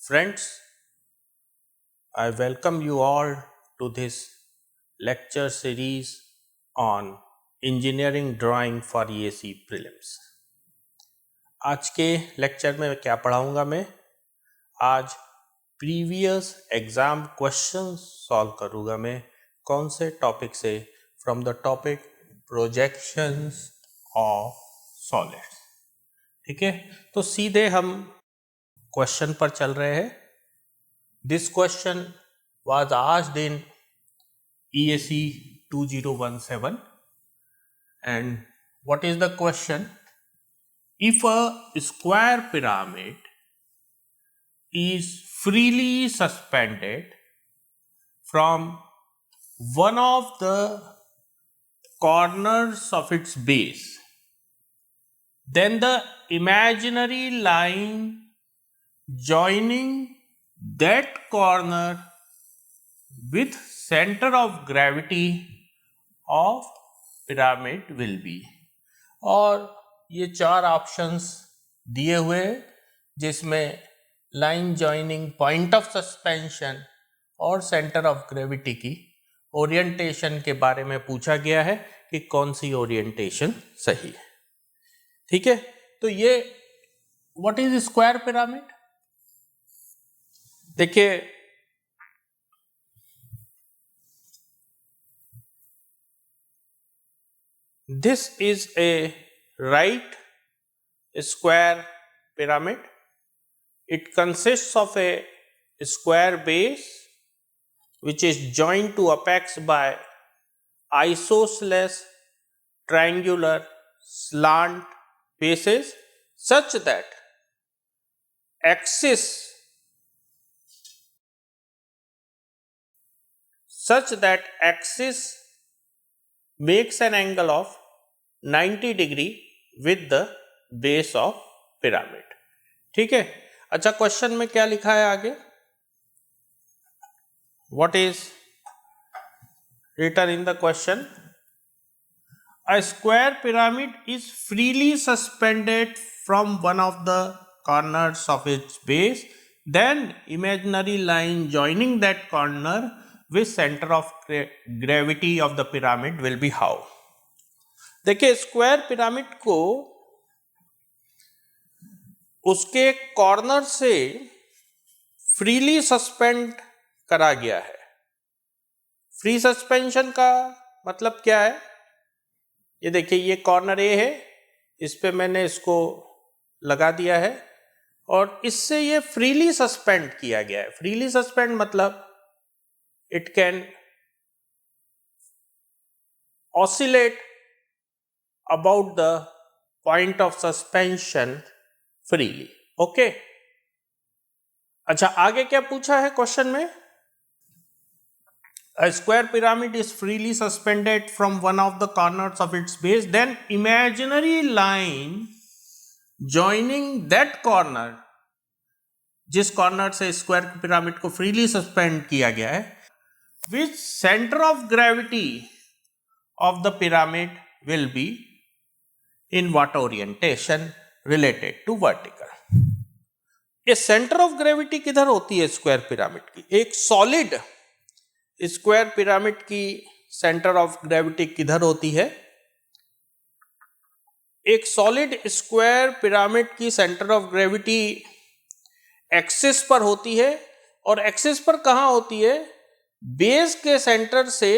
Friends, I welcome you all to this lecture series on engineering drawing for EAC prelims. आज के lecture में क्या पढ़ाऊंगा मैं? आज प्रीवियस एग्जाम क्वेश्चन सॉल्व करूंगा मैं। कौन से टॉपिक से? From the topic projections of solids. ठीक है, तो सीधे हम क्वेश्चन पर चल रहे हैं। This question was asked in EAC 2017 and what is the question? If a square pyramid is freely suspended from one of the corners of its base, then the imaginary line joining that corner with center of gravity of pyramid will be। और ये चार options दिए हुए जिसमें line joining, point of suspension और centre of gravity की orientation के बारे में पूछा गया है कि कौन सी ओरिएंटेशन सही है। ठीक है, तो ये व्हाट इज स्क्वायर पिरामिड? देखिए, this is a right square pyramid. It consists of a square base which is joined to apex by isosceles triangular slant faces such that axis makes an angle of 90 degree with the base of pyramid। ठीक है, अच्छा, question में क्या लिखा है आगे? What is written in the question? A square pyramid is freely suspended from one of the corners of its base, then imaginary line joining that corner with center of gravity of the pyramid will be how? देखिए, square pyramid को उसके corner से freely suspend करा गया है। Free suspension का मतलब क्या है? ये देखिए, ये कॉर्नर ए है, इस पे मैंने इसको लगा दिया है और इससे ये फ्रीली सस्पेंड किया गया है। फ्रीली सस्पेंड मतलब it can oscillate about the point of suspension freely। Okay, अच्छा, आगे क्या पूछा है क्वेश्चन में? A square pyramid is freely suspended from one of the corners of its base, then imaginary line joining that corner, जिस corner से square pyramid को freely suspend किया गया है, with center of gravity of the pyramid will be in what orientation related to vertical। ये centre of gravity किधर होती है स्क्वायर पिरामिड की? एक सॉलिड स्क्वायर पिरामिड की सेंटर ऑफ ग्रेविटी किधर होती है? एक सॉलिड स्क्वायर पिरामिड की सेंटर ऑफ ग्रेविटी एक्सिस पर होती है। और एक्सिस पर कहां होती है? बेस के सेंटर से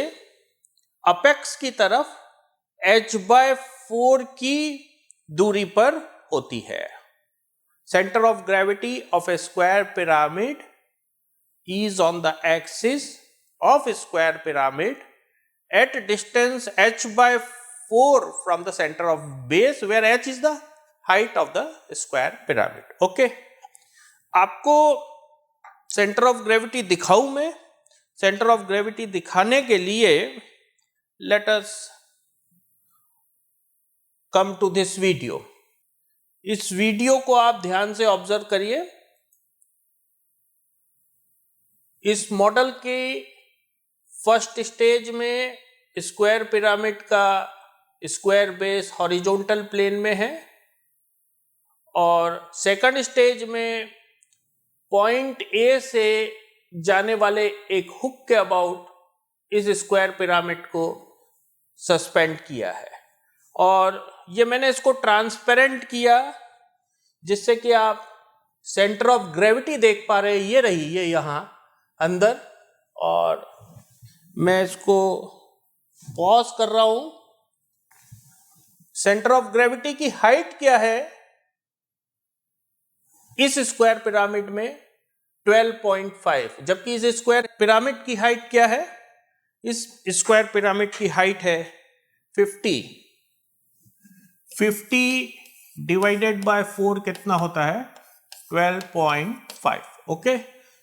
अपेक्स की तरफ h/4 की दूरी पर होती है। Centre of gravity of a square pyramid is on the axis of square pyramid at distance h/4 from the centre of base where h is the height of the square pyramid. Okay, आपको centre of gravity दिखाऊं मैं? Centre of gravity दिखाने के लिए let us come to this video. इस video को आप ध्यान से ऑब्जर्व करिए। इस मॉडल के फर्स्ट स्टेज में स्क्वायर पिरामिड का स्क्वायर बेस हॉरिजॉन्टल प्लेन में है और सेकंड स्टेज में पॉइंट ए से जाने वाले एक हुक के अबाउट इस स्क्वायर पिरामिड को सस्पेंड किया है, और ये मैंने इसको ट्रांसपेरेंट किया जिससे कि आप सेंटर ऑफ ग्रेविटी देख पा रहे हैं। ये रही, ये यहाँ अंदर, और मैं इसको पॉज कर रहा हूं। सेंटर ऑफ ग्रेविटी की हाइट क्या है इस स्क्वायर पिरामिड में? 12.5, जबकि इस स्क्वायर पिरामिड की हाइट क्या है? इस स्क्वायर पिरामिड की हाइट है 50। 50 डिवाइडेड बाय 4 कितना होता है? 12.5। Okay,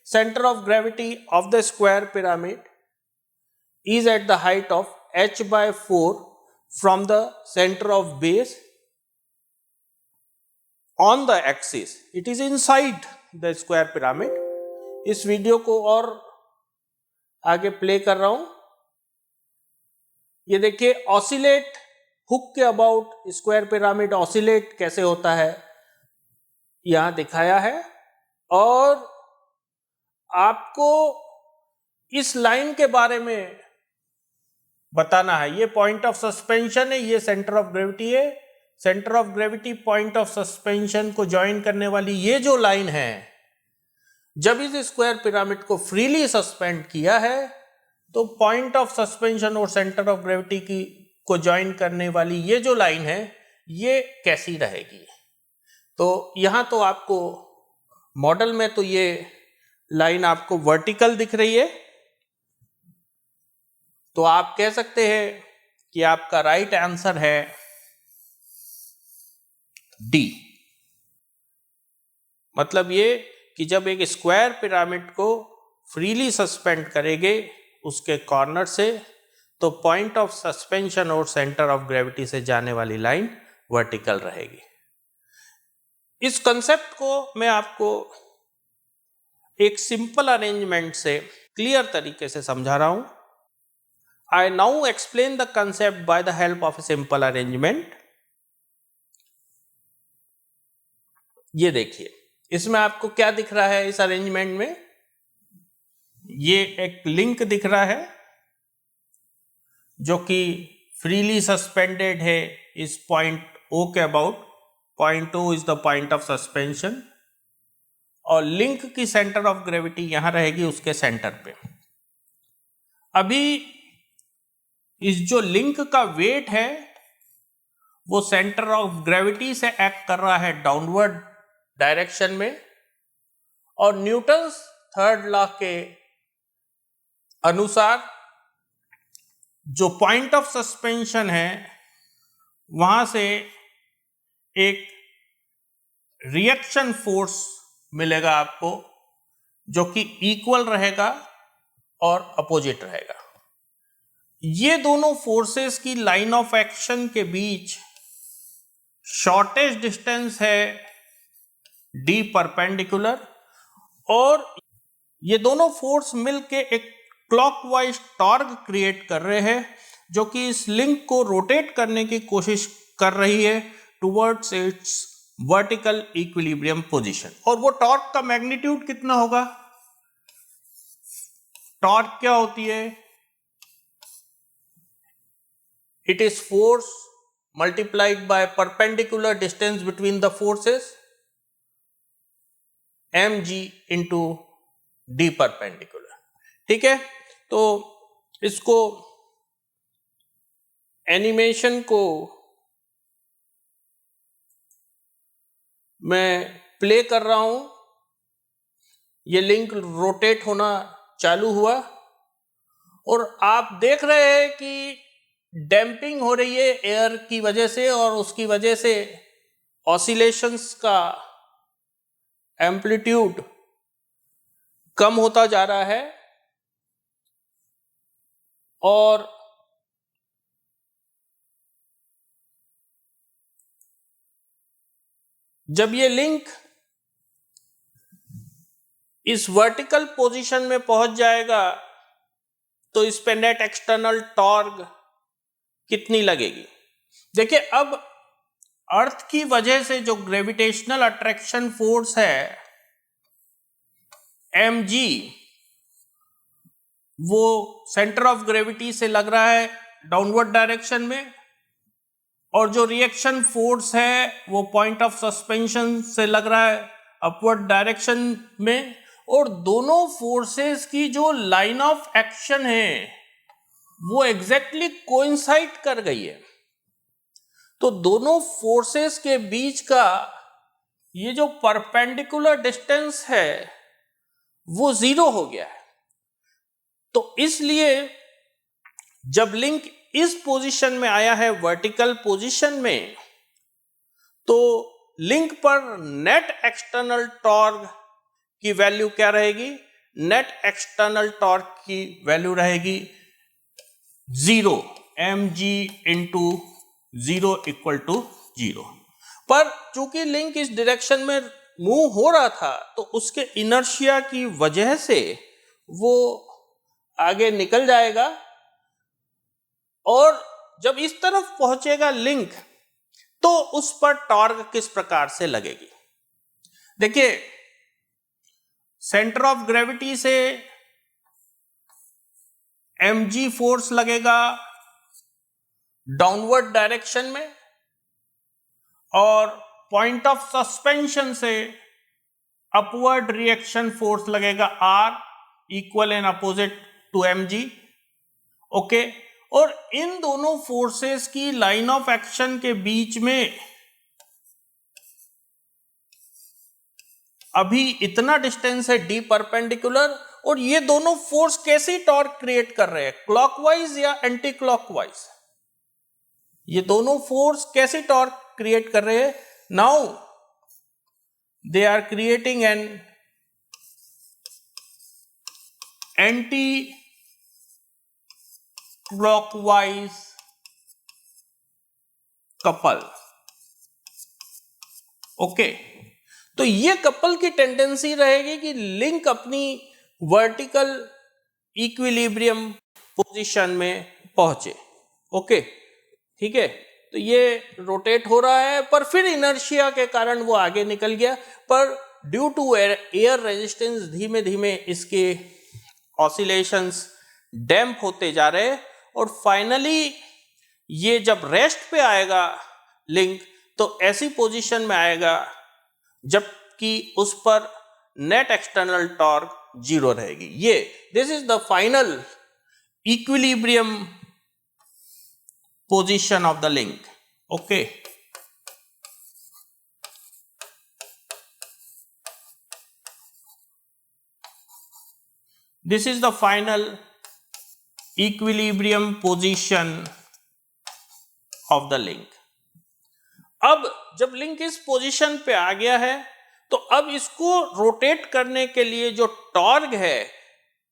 centre of gravity of the square pyramid is at the height of h/4 from the center of base on the axis. It is inside the square pyramid. इस video को और आगे play कर रहा हूं। ये देखिए, ऑसिलेट हुक के अबाउट स्क्वायर पिरामिड ऑसिलेट कैसे होता है यहां दिखाया है, और आपको इस लाइन के बारे में बताना है। ये पॉइंट ऑफ सस्पेंशन है, ये सेंटर ऑफ ग्रेविटी है। Centre of gravity point of suspension को ज्वाइन करने वाली ये जो लाइन है, जब इस स्क्वायर पिरामिड को फ्रीली सस्पेंड किया है तो पॉइंट ऑफ सस्पेंशन और सेंटर ऑफ ग्रेविटी की को ज्वाइन करने वाली ये जो लाइन है ये कैसी रहेगी। तो यहां तो आपको मॉडल में तो ये लाइन आपको वर्टिकल दिख रही है, तो आप कह सकते हैं कि आपका राइट आंसर है डी। मतलब ये कि जब एक स्क्वायर पिरामिड को फ्रीली सस्पेंड करेंगे उसके कॉर्नर से, तो पॉइंट ऑफ सस्पेंशन और सेंटर ऑफ ग्रेविटी से जाने वाली लाइन वर्टिकल रहेगी। इस कंसेप्ट को मैं आपको एक सिंपल अरेंजमेंट से क्लियर तरीके से समझा रहा हूं। I now explain the concept by the help of a simple arrangement. ये देखिए, इसमें आपको क्या दिख रहा है इस अरेंजमेंट में? ये एक लिंक दिख रहा है जो कि फ्रीली सस्पेंडेड है इस पॉइंट O के about. Point O is the point of suspension, और लिंक की सेंटर ऑफ ग्रेविटी यहां रहेगी उसके सेंटर पे। अभी इस जो लिंक का वेट है वो सेंटर ऑफ ग्रेविटी से एक्ट कर रहा है डाउनवर्ड डायरेक्शन में, और न्यूटन्स थर्ड लॉ के अनुसार जो पॉइंट ऑफ सस्पेंशन है वहां से एक रिएक्शन फोर्स मिलेगा आपको जो कि इक्वल रहेगा और अपोजिट रहेगा। ये दोनों फोर्सेस की लाइन ऑफ एक्शन के बीच शॉर्टेस्ट डिस्टेंस है डी परपेंडिकुलर, और ये दोनों फोर्स मिलके एक क्लॉकवाइज टॉर्क क्रिएट कर रहे हैं जो कि इस लिंक को रोटेट करने की कोशिश कर रही है towards it's vertical equilibrium position. और वो टॉर्क का मैग्नीट्यूड कितना होगा? टॉर्क क्या होती है? It is force multiplied by perpendicular distance between the forces, mg into d perpendicular। ठीक है, तो इसको एनिमेशन को मैं प्ले कर रहा हूं। ये लिंक रोटेट होना चालू हुआ और आप देख रहे हैं कि डैम्पिंग हो रही है एयर की वजह से, और उसकी वजह से ऑसिलेशंस का एम्पलीट्यूड कम होता जा रहा है, और जब ये लिंक इस वर्टिकल पोजीशन में पहुंच जाएगा तो इस पे नेट एक्सटर्नल टॉर्क कितनी लगेगी? देखिए, अब अर्थ की वजह से जो ग्रेविटेशनल अट्रैक्शन फोर्स है mg वो सेंटर ऑफ ग्रेविटी से लग रहा है डाउनवर्ड डायरेक्शन में, और जो रिएक्शन फोर्स है वो पॉइंट ऑफ सस्पेंशन से लग रहा है अपवर्ड डायरेक्शन में, और दोनों फोर्सेस की जो लाइन ऑफ एक्शन है वो एग्जैक्टली कोइंसाइड कर गई है। तो दोनों फोर्सेस के बीच का ये जो परपेंडिकुलर डिस्टेंस है वो 0 हो गया है। तो इसलिए जब लिंक इस पोजीशन में आया है वर्टिकल पोजीशन में, तो लिंक पर नेट एक्सटर्नल टॉर्क की वैल्यू क्या रहेगी? नेट एक्सटर्नल टॉर्क की वैल्यू रहेगी 0, mg इंटू 0 इक्वल टू 0। पर चूंकि लिंक इस डायरेक्शन में मूव हो रहा था, तो उसके इनर्शिया की वजह से वो आगे निकल जाएगा, और जब इस तरफ पहुंचेगा लिंक, तो उस पर टॉर्क किस प्रकार से लगेगी? देखिए, सेंटर ऑफ ग्रेविटी से mg फोर्स लगेगा डाउनवर्ड डायरेक्शन में, और पॉइंट ऑफ सस्पेंशन से अपवर्ड रिएक्शन फोर्स लगेगा r, equal and opposite to mg। Okay, और इन दोनों फोर्सेस की लाइन ऑफ एक्शन के बीच में अभी इतना डिस्टेंस है d परपेंडिकुलर, और ये दोनों फोर्स कैसी टॉर्क क्रिएट कर रहे हैं, क्लॉकवाइज या एंटी क्लॉकवाइज? ये दोनों फोर्स कैसी टॉर्क क्रिएट कर रहे हैं? Now they are creating an anti clockwise couple. Okay, तो ये कपल की टेंडेंसी रहेगी कि लिंक अपनी वर्टिकल इक्विलिब्रियम पोजीशन में पहुंचे। ओके, ठीक है, तो ये रोटेट हो रहा है, पर फिर इनर्शिया के कारण वो आगे निकल गया, पर ड्यू टू एयर रेजिस्टेंस धीमे धीमे इसके ऑसिलेशंस डैम्प होते जा रहे हैं, और फाइनली ये जब रेस्ट पे आएगा लिंक, तो ऐसी पोजीशन में आएगा जबकि उस पर नेट एक्सटर्नल टॉर्क 0 रहेगी। ये this is the final equilibrium position of the link. Okay, this is the final equilibrium position of the link. अब जब लिंक इस पोजीशन पे आ गया है, तो अब इसको रोटेट करने के लिए जो टॉर्क है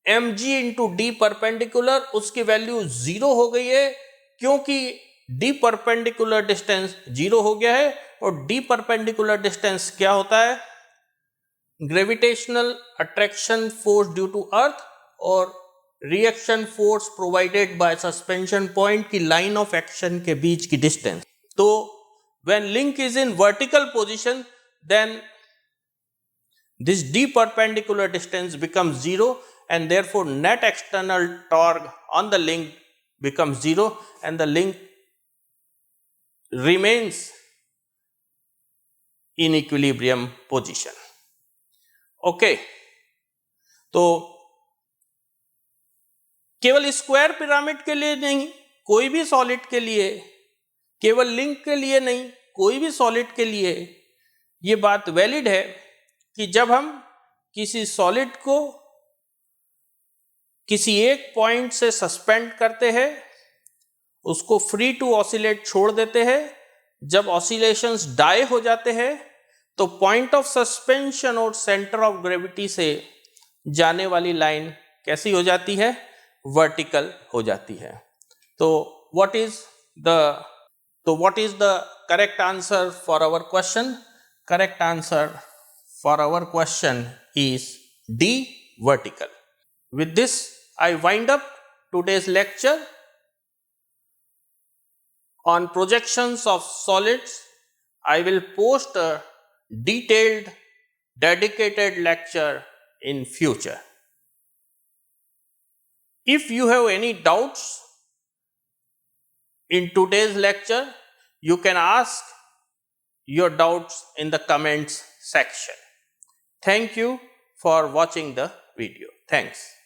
mg इंटू डी परपेंडिकुलर, उसकी वैल्यू 0 हो गई है, क्योंकि d परपेंडिकुलर डिस्टेंस 0 हो गया है, और d परपेंडिकुलर डिस्टेंस क्या होता है? Gravitational attraction force due to earth और reaction force provided by suspension point की लाइन ऑफ एक्शन के बीच की डिस्टेंस। तो when link is in vertical position, then this d perpendicular distance becomes 0, and therefore net external torque on the link becomes 0, and the link remains in equilibrium position. Okay, तो केवल square pyramid के लिए नहीं, कोई भी solid के लिए, केवल लिंक के लिए नहीं, कोई भी सॉलिड के लिए ये बात वैलिड है कि जब हम किसी सॉलिड को किसी एक पॉइंट से सस्पेंड करते हैं, उसको फ्री टू ऑसिलेट छोड़ देते हैं, जब ऑसिलेशंस डाई हो जाते हैं, तो पॉइंट ऑफ सस्पेंशन और सेंटर ऑफ ग्रेविटी से जाने वाली लाइन कैसी हो जाती है? वर्टिकल हो जाती है। तो what is the correct answer for our question? Correct answer for our question is D, vertical. With this, I wind up today's lecture on projections of solids. I will post a detailed, dedicated lecture in future. If you have any doubts in today's lecture, you can ask your doubts in the comments section. Thank you for watching the video. Thanks.